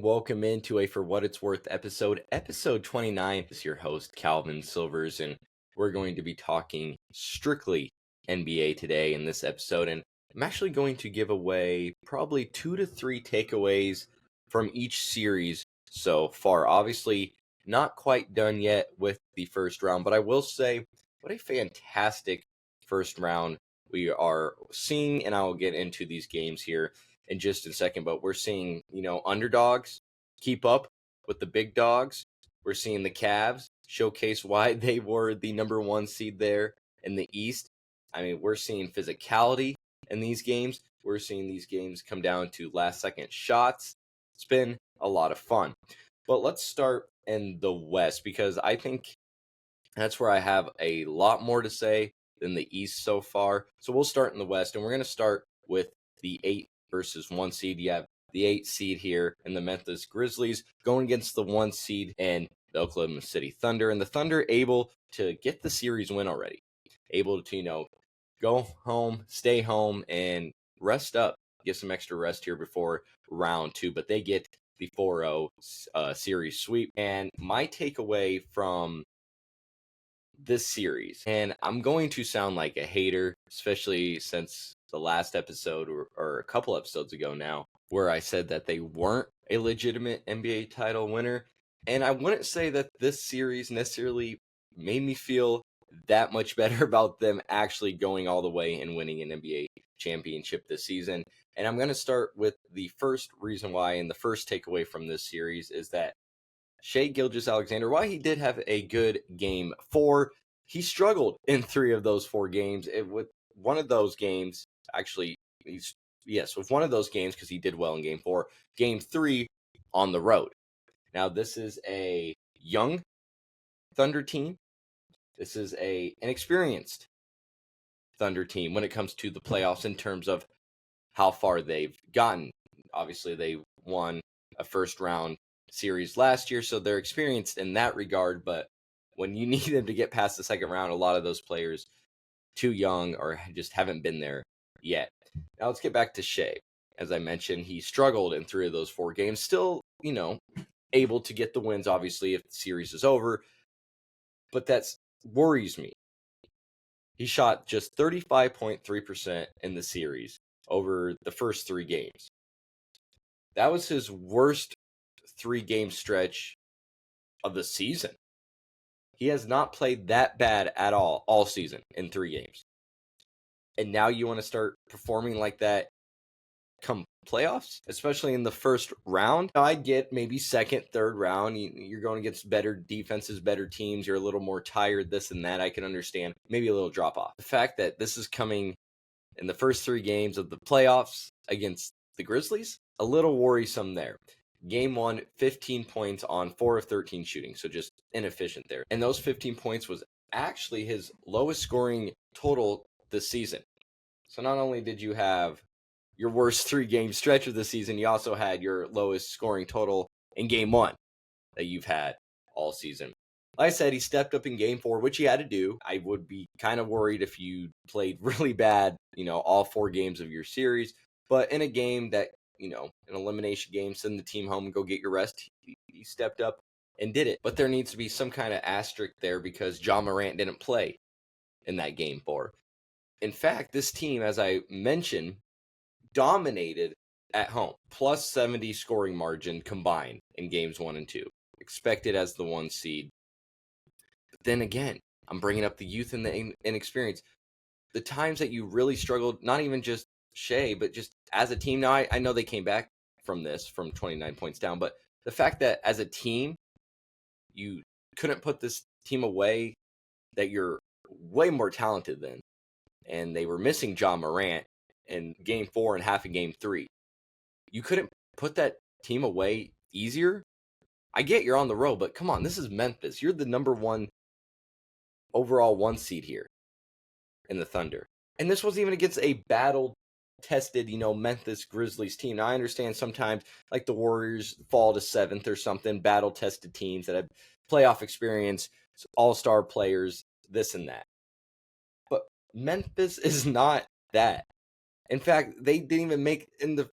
Welcome into a For What It's Worth episode 29. This is your host, Calvin Silvers, and we're going to be talking strictly NBA today in this episode. And I'm actually going to give away probably 2 to 3 takeaways from each series so far. Obviously, not quite done yet with the first round, but I will say what a fantastic first round we are seeing, and I will get into these games here in just a second, but we're seeing, underdogs keep up with the big dogs. We're seeing the Cavs showcase why they were the number 1 seed there in the East. I mean, we're seeing physicality in these games. We're seeing these games come down to last second shots. It's been a lot of fun. But let's start in the West because I think that's where I have a lot more to say than the East so far. So we'll start in the West, and we're going to start with the 8 versus 1 seed. You have the 8 seed here in the Memphis Grizzlies going against the 1 seed and the Oklahoma City Thunder. And the Thunder able to get the series win already. Able to, go home, stay home, and rest up. Get some extra rest here before round 2. But they get the 4-0 series sweep. And my takeaway from this series, and I'm going to sound like a hater, especially since the last episode or a couple episodes ago now, where I said that they weren't a legitimate NBA title winner. And I wouldn't say that this series necessarily made me feel that much better about them actually going all the way and winning an NBA championship this season. And I'm going to start with the first reason why, and the first takeaway from this series is that Shai Gilgeous-Alexander, while he did have a good game 4, he struggled in 3 of those 4 games. With one of those games, actually, with one of those games, because he did well in game 4, game 3 on the road. Now, this is a young Thunder team. This is an inexperienced Thunder team when it comes to the playoffs in terms of how far they've gotten. Obviously, they won a first round series last year, so they're experienced in that regard, but when you need them to get past the second round, a lot of those players too young or just haven't been there yet. Now let's get back to Shai. As I mentioned, he struggled in 3 of those 4 games, still, able to get the wins, obviously, if the series is over, but that worries me. He shot just 35.3% in the series over the first 3 games. That was his worst 3-game stretch of the season. He has not played that bad at all season in 3 games. And now you want to start performing like that come playoffs, especially in the first round. Now, I get maybe second, third round. You're going against better defenses, better teams. You're a little more tired, this and that. I can understand. Maybe a little drop off. The fact that this is coming in the first 3 games of the playoffs against the Grizzlies, a little worrisome there. Game 1, 15 points on 4 of 13 shooting, so just inefficient there. And those 15 points was actually his lowest scoring total this season. So not only did you have your worst 3-game stretch of the season, you also had your lowest scoring total in game 1 that you've had all season. Like I said, he stepped up in game 4, which he had to do. I would be kind of worried if you played really bad, all 4 games of your series. But in a game that, an elimination game, send the team home and go get your rest, he stepped up and did it. But there needs to be some kind of asterisk there because Ja Morant didn't play in that game 4. In fact, this team, as I mentioned, dominated at home. Plus 70 scoring margin combined in games 1 and 2. Expected as the 1 seed. But then again, I'm bringing up the youth and the inexperience. The times that you really struggled, not even just Shai, but just as a team. Now, I know they came back from 29 points down, but the fact that as a team, you couldn't put this team away that you're way more talented than, and they were missing Ja Morant in game 4 and half of game 3. You couldn't put that team away easier? I get you're on the road, but come on, this is Memphis. You're the number 1 overall 1 seed here in the Thunder. And this wasn't even against a battle-tested, Memphis Grizzlies team. Now, I understand sometimes, like the Warriors fall to 7th or something, battle-tested teams that have playoff experience, all-star players, this and that. But Memphis is not that. In fact, they didn't even make in the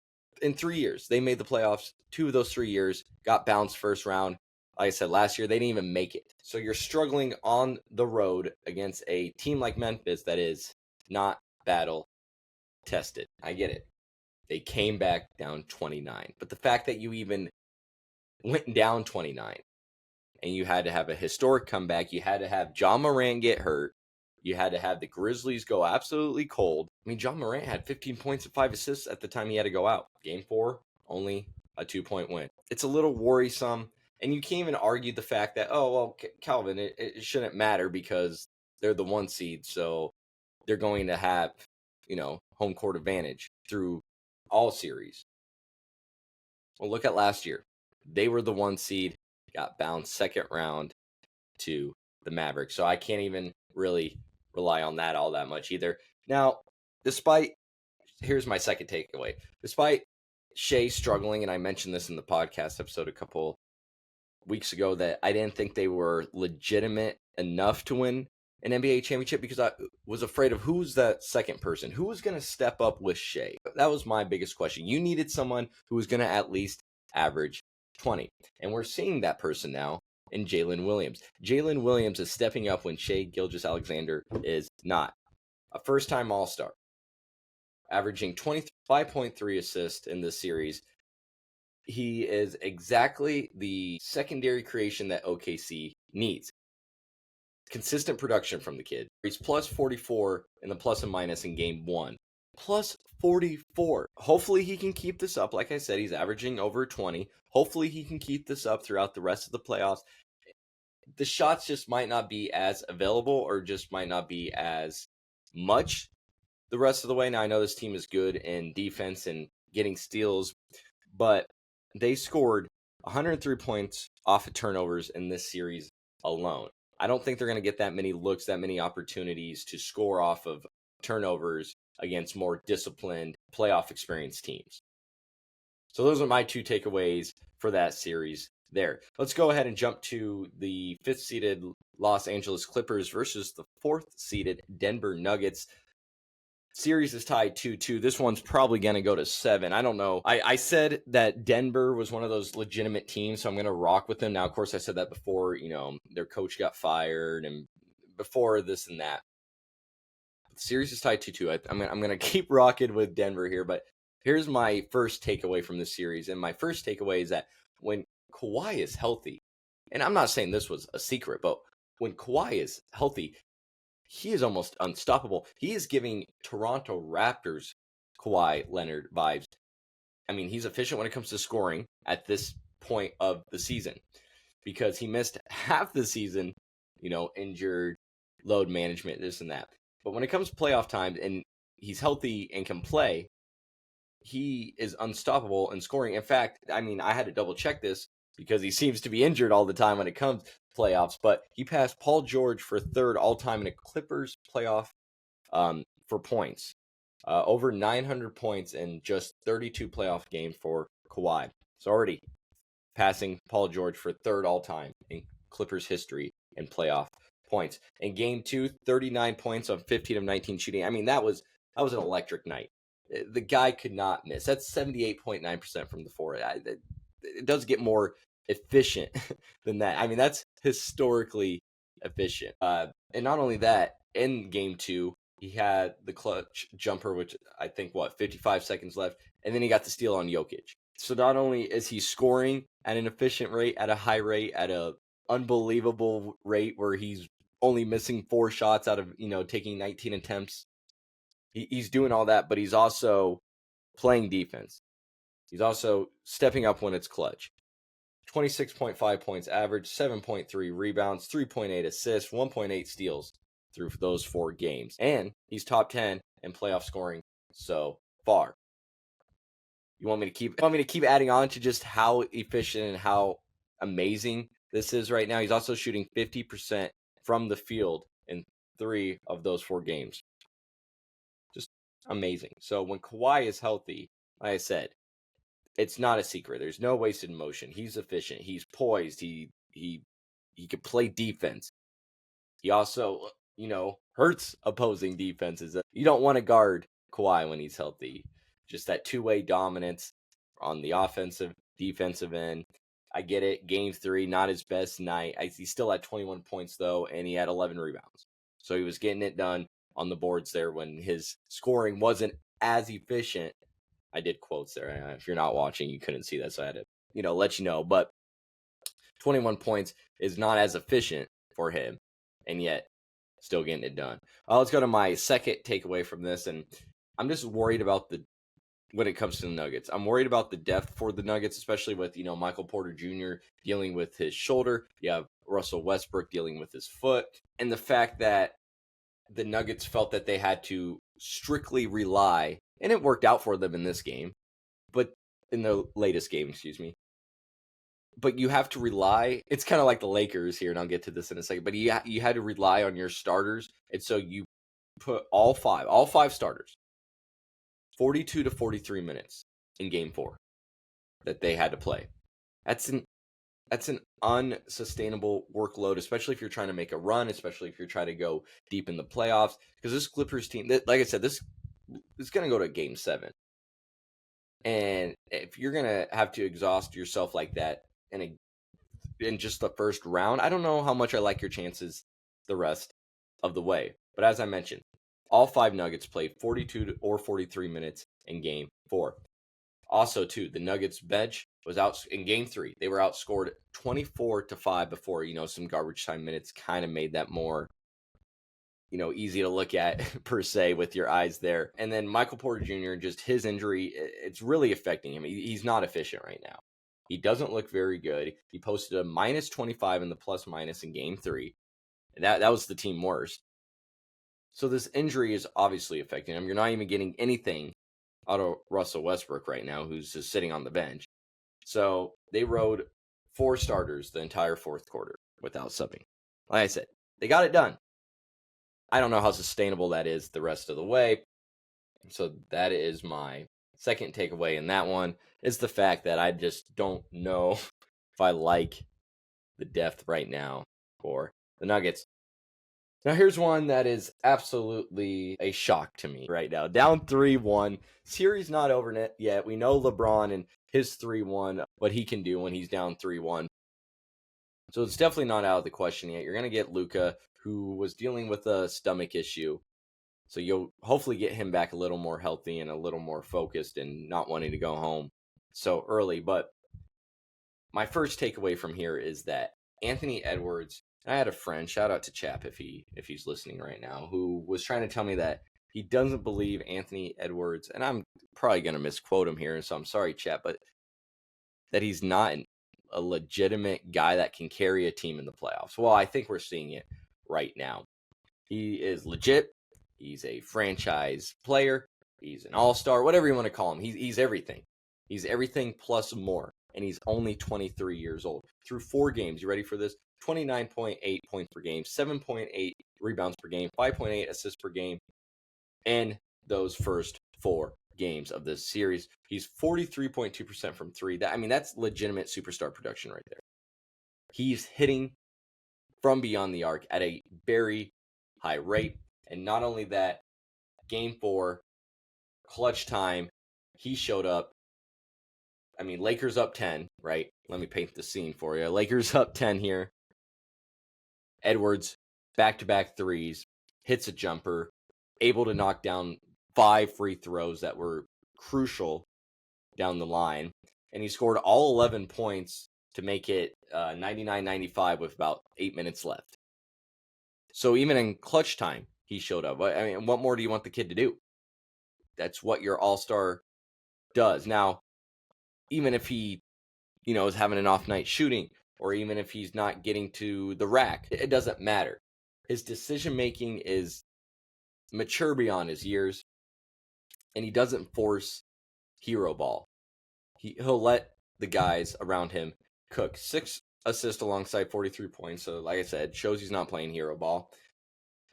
in 3 years. They made the playoffs 2 of those 3 years, got bounced first round. Like I said, last year, they didn't even make it. So you're struggling on the road against a team like Memphis that is not battle tested. I get it. They came back down 29. But the fact that you even went down 29 and you had to have a historic comeback, you had to have John Morant get hurt, you had to have the Grizzlies go absolutely cold. I mean, John Morant had 15 points and 5 assists at the time he had to go out. Game 4, only a 2-point win. It's a little worrisome. And you can't even argue the fact that, oh, well, Calvin, it shouldn't matter because they're the 1 seed, so they're going to have, home court advantage through all series. Well, look at last year. They were the 1 seed, got bounced second round to the Mavericks. So I can't even really rely on that all that much either. Now, here's my second takeaway. Despite Shea struggling, and I mentioned this in the podcast episode a couple weeks ago, that I didn't think they were legitimate enough to win an NBA championship because I was afraid of who's that second person. Who was going to step up with Shea? That was my biggest question. You needed someone who was going to at least average 20. And we're seeing that person now in Jalen Williams. Jalen Williams is stepping up when Shea Gilgeous-Alexander is not. A first-time All-Star, averaging 25.3 assists in this series. He is exactly the secondary creation that OKC needs. Consistent production from the kid. He's plus 44 in the plus and minus in game 1. Plus 44. Hopefully he can keep this up. Like I said, he's averaging over 20. Hopefully he can keep this up throughout the rest of the playoffs. The shots just might not be as available or just might not be as much the rest of the way. Now, I know this team is good in defense and getting steals, but they scored 103 points off of turnovers in this series alone. I don't think they're going to get that many looks, that many opportunities to score off of turnovers against more disciplined, playoff experienced teams. So those are my 2 takeaways for that series there. Let's go ahead and jump to the 5th-seeded Los Angeles Clippers versus the 4th-seeded Denver Nuggets. Series is tied 2-2. This one's probably going to go to 7. I don't know. I said that Denver was one of those legitimate teams, so I'm going to rock with them. Now, of course, I said that before, their coach got fired and before this and that. The series is tied 2-2. I'm going to keep rocking with Denver here, but here's my first takeaway from this series. And my first takeaway is that when Kawhi is healthy, and I'm not saying this was a secret, but when Kawhi is healthy, he is almost unstoppable. He is giving Toronto Raptors Kawhi Leonard vibes. I mean, he's efficient when it comes to scoring at this point of the season because he missed half the season, injured, load management, this and that. But when it comes to playoff time and he's healthy and can play, he is unstoppable in scoring. In fact, I mean, I had to double check this because he seems to be injured all the time when it comes to playoffs, but he passed Paul George for 3rd all-time in a Clippers playoff for points. Over 900 points in just 32 playoff games for Kawhi. So already passing Paul George for 3rd all-time in Clippers history in playoff points. In game 2, 39 points on 15 of 19 shooting. I mean, that was an electric night. The guy could not miss. That's 78.9% from the floor. It does get more efficient than that. I mean, that's historically efficient. And not only that, in game 2, he had the clutch jumper, which I think, 55 seconds left, and then he got the steal on Jokic. So not only is he scoring at an efficient rate, at a high rate, at a unbelievable rate where he's only missing 4 shots out of, taking 19 attempts. He's doing all that, but he's also playing defense. He's also stepping up when it's clutch. 26.5 points average, 7.3 rebounds, 3.8 assists, 1.8 steals through those 4 games. And he's top 10 in playoff scoring so far. You want me to keep adding on to just how efficient and how amazing this is right now? He's also shooting 50% from the field in 3 of those 4 games. Just amazing. So when Kawhi is healthy, like I said, it's not a secret. There's no wasted motion. He's efficient. He's poised. He can play defense. He also, hurts opposing defenses. You don't want to guard Kawhi when he's healthy. Just that 2-way dominance. on the offensive, defensive end. I get it. Game 3, not his best night. He still had 21 points, though, and he had 11 rebounds. So he was getting it done on the boards there when his scoring wasn't as efficient. I did quotes there. If you're not watching, you couldn't see that, so I had to, let you know. But 21 points is not as efficient for him, and yet still getting it done. Let's go to my second takeaway from this, and I'm just worried about when it comes to the Nuggets. I'm worried about the depth for the Nuggets, especially with, Michael Porter Jr. dealing with his shoulder. You have Russell Westbrook dealing with his foot, and the fact that the Nuggets felt that they had to strictly rely, and it worked out for them in this game, but in the latest game, but you have to rely. It's kind of like the Lakers here, and I'll get to this in a second, but you had to rely on your starters, and so you put all five starters, 42 to 43 minutes in game 4 that they had to play. That's an unsustainable workload, especially if you're trying to make a run, especially if you're trying to go deep in the playoffs, because this Clippers team, like I said, this is going to go to game 7. And if you're going to have to exhaust yourself like that in just the first round, I don't know how much I like your chances the rest of the way. But as I mentioned, all 5 Nuggets played 42 or 43 minutes in game 4. Also, too, the Nuggets bench was out in game 3. They were outscored 24-5 before, some garbage time minutes kind of made that more, easy to look at per se with your eyes there. And then Michael Porter Jr., just his injury, it's really affecting him. He's not efficient right now. He doesn't look very good. He posted a minus 25 in the plus minus in game 3. And that was the team worst. So this injury is obviously affecting him. You're not even getting anything out of Russell Westbrook right now, who's just sitting on the bench. So they rode 4 starters the entire fourth quarter without subbing. Like I said, they got it done. I don't know how sustainable that is the rest of the way. So that is my second takeaway in that one, is the fact that I just don't know if I like the depth right now for the Nuggets. Now here's one that is absolutely a shock to me right now. Down 3-1. Series not over yet. We know LeBron and his 3-1, what he can do when he's down 3-1. So it's definitely not out of the question yet. You're going to get Luka, who was dealing with a stomach issue. So you'll hopefully get him back a little more healthy and a little more focused and not wanting to go home so early. But my first takeaway from here is that Anthony Edwards, and I had a friend, shout out to Chap if he's listening right now, who was trying to tell me that he doesn't believe Anthony Edwards, and I'm probably going to misquote him here, so I'm sorry, Chap, but that he's not a legitimate guy that can carry a team in the playoffs. Well, I think we're seeing it right now. He is legit. He's a franchise player. He's an all-star, whatever you want to call him. He's everything. He's everything plus more. And he's only 23 years old. Through 4 games, you ready for this? 29.8 points per game, 7.8 rebounds per game, 5.8 assists per game in those first 4 games of this series. He's 43.2% from 3. That's legitimate superstar production right there. He's hitting from beyond the arc at a very high rate. And not only that, game 4, clutch time, he showed up. Lakers up 10, right? Let me paint the scene for you. Lakers up 10 here. Edwards, back-to-back threes, hits a jumper, able to knock down 5 free throws that were crucial down the line. And he scored all 11 points to make it 99-95 with about 8 minutes left. So even in clutch time, he showed up. What more do you want the kid to do? That's what your all-star does. Now, even if he, is having an off night shooting, or even if he's not getting to the rack, it doesn't matter. His decision-making is mature beyond his years, and he doesn't force hero ball. He'll let the guys around him cook. 6 assists alongside 43 points. So, like I said, shows he's not playing hero ball.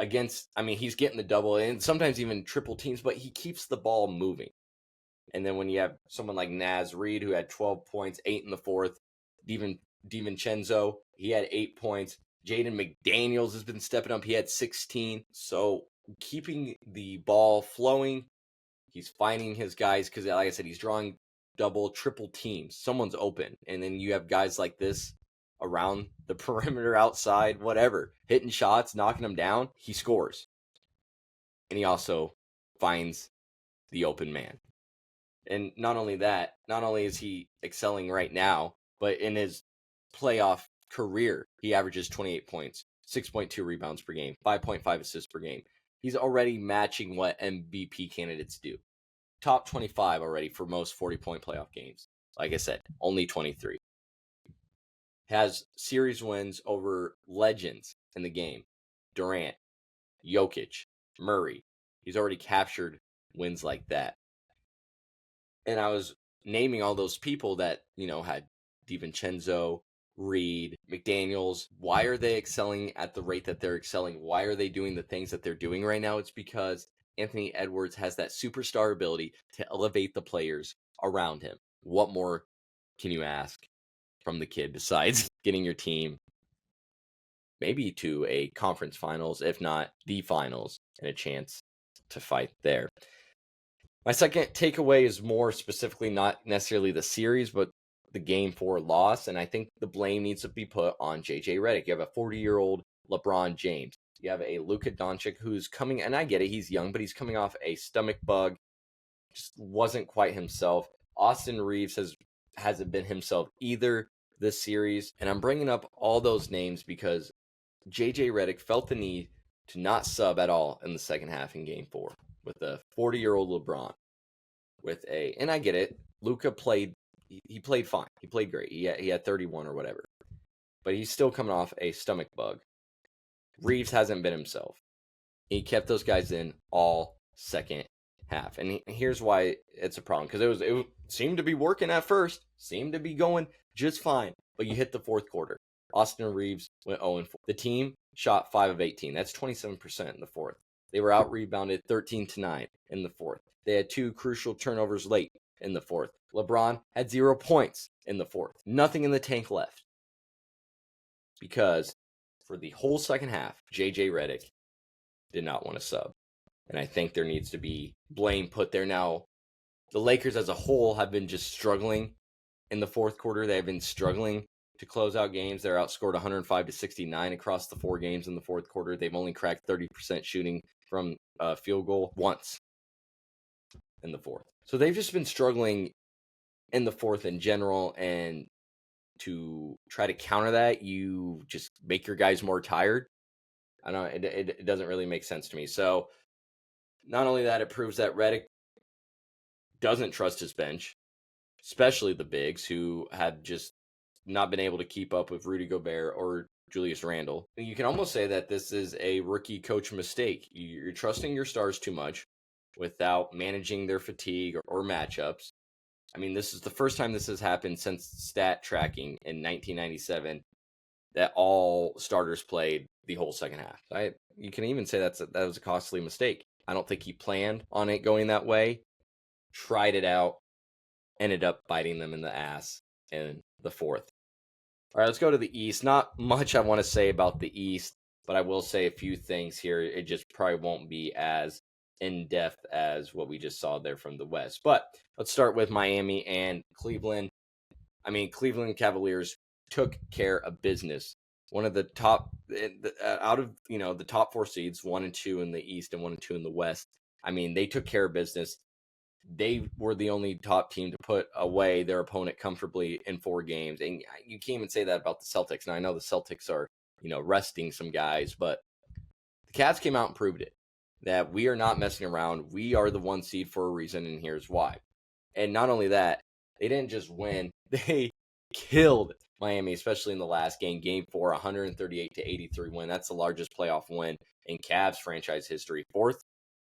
He's getting the double and sometimes even triple teams, but he keeps the ball moving. And then when you have someone like Naz Reid, who had 12 points, 8 in the fourth, DiVincenzo, he had 8 points. Jaden McDaniels has been stepping up. He had 16. So keeping the ball flowing, he's finding his guys because, like I said, he's drawing double, triple teams. Someone's open. And then you have guys like this around the perimeter, outside, whatever, hitting shots, knocking them down. He scores. And he also finds the open man. And not only that, not only is he excelling right now, but in his playoff career, he averages 28 points, 6.2 rebounds per game, 5.5 assists per game. He's already matching what MVP candidates do. Top 25 already for most 40-point playoff games. Like I said, only 23. Has series wins over legends in the game. Durant, Jokic, Murray. He's already captured wins like that. And I was naming all those people that, had DiVincenzo, Reed, McDaniels. Why are they excelling at the rate that they're excelling? Why are they doing the things that they're doing right now? It's because Anthony Edwards has that superstar ability to elevate the players around him. What more can you ask from the kid besides getting your team maybe to a conference finals, if not the finals, and a chance to fight there? My second takeaway is more specifically not necessarily the series, but the Game 4 loss, and I think the blame needs to be put on J.J. Redick. You have a 40-year-old LeBron James. You have a Luka Doncic who's coming, and I get it, he's young, but he's coming off a stomach bug. Just wasn't quite himself. Austin Reeves hasn't been himself either this series, and I'm bringing up all those names because J.J. Redick felt the need to not sub at all in the second half in Game 4 with a 40-year-old LeBron. And I get it, Luka played. He played fine. He played great. He had 31 or whatever. But he's still coming off a stomach bug. Reeves hasn't been himself. He kept those guys in all second half. And here's why it's a problem. Because it seemed to be working at first. Seemed to be going just fine. But you hit the fourth quarter. Austin Reeves went 0-4. The team shot 5 of 18. That's 27% in the fourth. They were out-rebounded 13-9 in the fourth. They had 2 crucial turnovers late in the fourth. LeBron had 0 points in the fourth. Nothing in the tank left. Because for the whole second half, J.J. Redick did not want to sub. And I think there needs to be blame put there. Now, the Lakers as a whole have been just struggling in the fourth quarter. They have been struggling to close out games. They're outscored 105-69 across the 4 games in the fourth quarter. They've only cracked 30% shooting from a field goal once in the fourth. So they've just been struggling in the fourth in general, and to try to counter that, you just make your guys more tired. I don't know, it doesn't really make sense to me. So not only that, it proves that Redick doesn't trust his bench, especially the bigs who have just not been able to keep up with Rudy Gobert or Julius Randle. You can almost say that this is a rookie coach mistake. You're trusting your stars too much without managing their fatigue or matchups. I mean, this is the first time this has happened since stat tracking in 1997 that all starters played the whole second half. You can even say that was a costly mistake. I don't think he planned on it going that way, tried it out, ended up biting them in the ass in the fourth. All right, let's go to the East. Not much I want to say about the East, but I will say a few things here. It just probably won't be as in-depth as what we just saw there from the West. But let's start with Miami and Cleveland. I mean, Cleveland Cavaliers took care of business. One of the top, out of the top 4 seeds, 1 and 2 in the East and 1 and 2 in the West. I mean, they took care of business. They were the only top team to put away their opponent comfortably in 4 games. And you can't even say that about the Celtics. Now, I know the Celtics are, resting some guys, but the Cavs came out and proved it, that we are not messing around. We are the 1 seed for a reason, and here's why. And not only that, they didn't just win. They killed Miami, especially in the last game, Game 4, 138-83 win. That's the largest playoff win in Cavs franchise history. 4th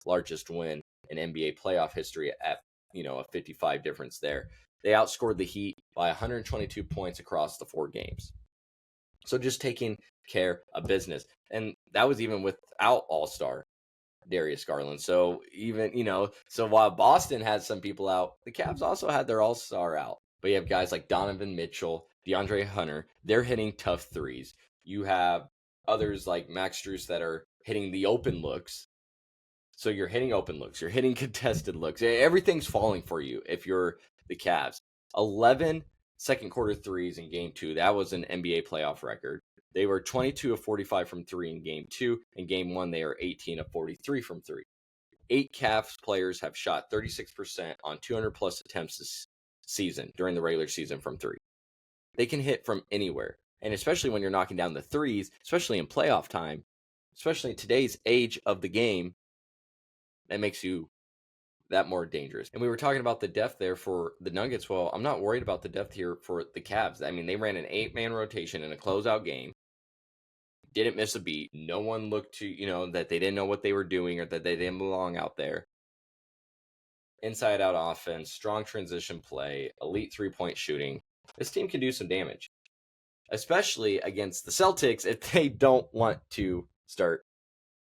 largest win in NBA playoff history at, a 55 difference there. They outscored the Heat by 122 points across the 4 games. So just taking care of business. And that was even without All-Star Darius Garland. So even, so while Boston had some people out, the Cavs also had their All-Star out. But you have guys like Donovan Mitchell, DeAndre Hunter. They're hitting tough threes. You have others like Max Strus that are hitting the open looks. So you're hitting open looks. You're hitting contested looks. Everything's falling for you if you're the Cavs. 11 second quarter threes in game 2. That was an NBA playoff record. They were 22 of 45 from 3 in game 2. In game 1, they are 18 of 43 from 3. 8 Cavs players have shot 36% on 200-plus attempts this season during the regular season from 3. They can hit from anywhere, and especially when you're knocking down the threes, especially in playoff time, especially in today's age of the game, that makes you that more dangerous. And we were talking about the depth there for the Nuggets. Well, I'm not worried about the depth here for the Cavs. I mean, they ran an 8-man rotation in a closeout game. Didn't miss a beat. No one looked to, that they didn't know what they were doing or that they didn't belong out there. Inside out offense, strong transition play, elite 3-point shooting. This team can do some damage, especially against the Celtics if they don't want to start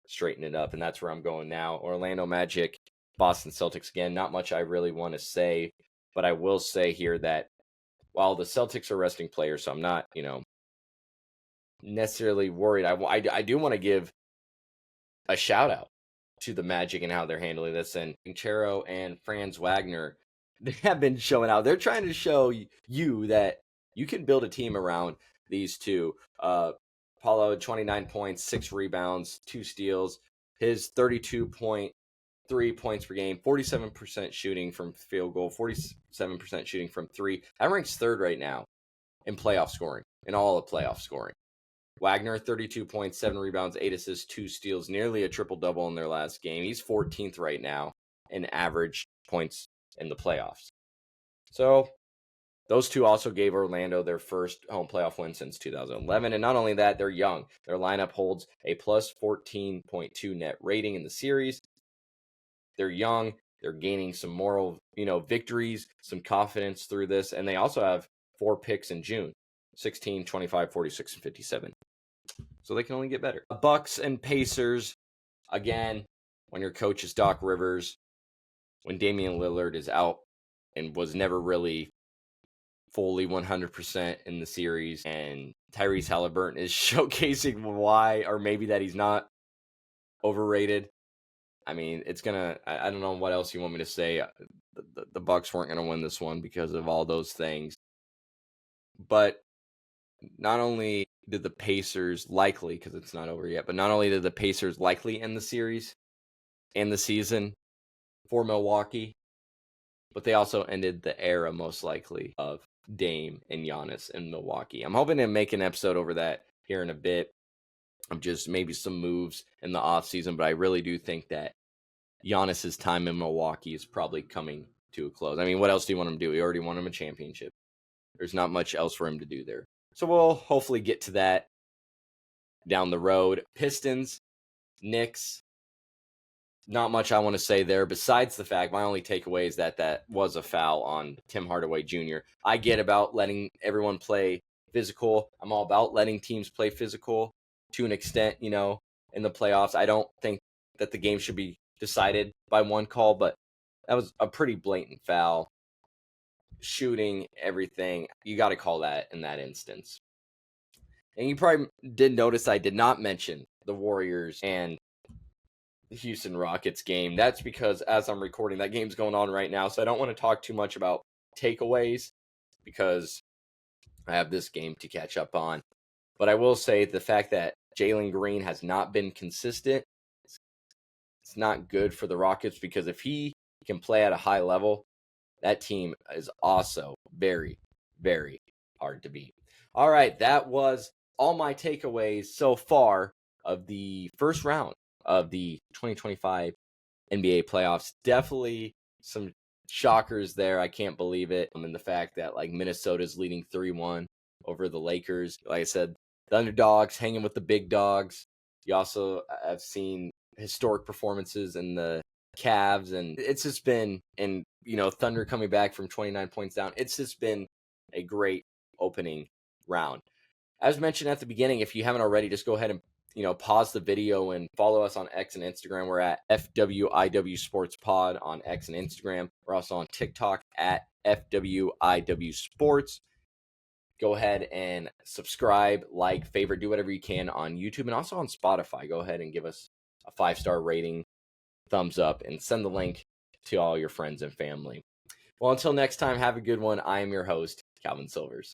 straightening it up. And that's where I'm going now. Orlando Magic, Boston Celtics again. Not much I really want to say, but I will say here that while the Celtics are resting players, so I'm not, necessarily worried. I do want to give a shout out to the Magic and how they're handling this. And Pinchero and Franz Wagner, they have been showing out. They're trying to show you that you can build a team around these two. Paulo, 29 points, 6 rebounds, 2 steals. His 32.3 points per game, 47% shooting from field goal, 47% shooting from 3. That ranks 3rd right now in playoff scoring, in all of playoff scoring. Wagner, 32 points, 7 rebounds, 8 assists, 2 steals, nearly a triple-double in their last game. He's 14th right now in average points in the playoffs. So those two also gave Orlando their first home playoff win since 2011. And not only that, they're young. Their lineup holds a plus 14.2 net rating in the series. They're young. They're gaining some moral, victories, some confidence through this. And they also have 4 picks in June, 16, 25, 46, and 57. So they can only get better. Bucks and Pacers, again, when your coach is Doc Rivers, when Damian Lillard is out and was never really fully 100% in the series, and Tyrese Halliburton is showcasing why, or maybe that he's not overrated. I mean, it's gonna. I don't know what else you want me to say. The Bucks weren't gonna win this one because of all those things. But not only did the Pacers likely, because it's not over yet, but not only did the Pacers likely end the series and the season for Milwaukee, but they also ended the era most likely of Dame and Giannis in Milwaukee. I'm hoping to make an episode over that here in a bit of just maybe some moves in the offseason, but I really do think that Giannis's time in Milwaukee is probably coming to a close. I mean, what else do you want him to do? He already won him a championship. There's not much else for him to do there. So we'll hopefully get to that down the road. Pistons, Knicks, not much I want to say there besides the fact my only takeaway is that was a foul on Tim Hardaway Jr. I get about letting everyone play physical. I'm all about letting teams play physical to an extent, in the playoffs. I don't think that the game should be decided by one call, but that was a pretty blatant foul. Shooting, everything, you got to call that in that instance. And you probably did notice I did not mention the Warriors and the Houston Rockets game. That's because as I'm recording, that game's going on right now, so I don't want to talk too much about takeaways because I have this game to catch up on. But I will say the fact that Jalen Green has not been consistent, it's not good for the Rockets, because if he can play at a high level, that team is also very, very hard to beat. All right, that was all my takeaways so far of the first round of the 2025 NBA playoffs. Definitely some shockers there. I can't believe it. And the fact that Minnesota's leading 3-1 over the Lakers. Like I said, the underdogs hanging with the big dogs. You also have seen historic performances in the Cavs, and it's just been, and Thunder coming back from 29 points down. It's just been a great opening round. As mentioned at the beginning, if you haven't already, just go ahead and pause the video and follow us on X and Instagram. We're at FWIW Sports Pod on X and Instagram. We're also on TikTok at FWIW Sports. Go ahead and subscribe, favorite, do whatever you can on YouTube and also on Spotify. Go ahead and give us a 5-star rating, thumbs up, and send the link to all your friends and family. Well, until next time, have a good one. I am your host, Calvin Silvers.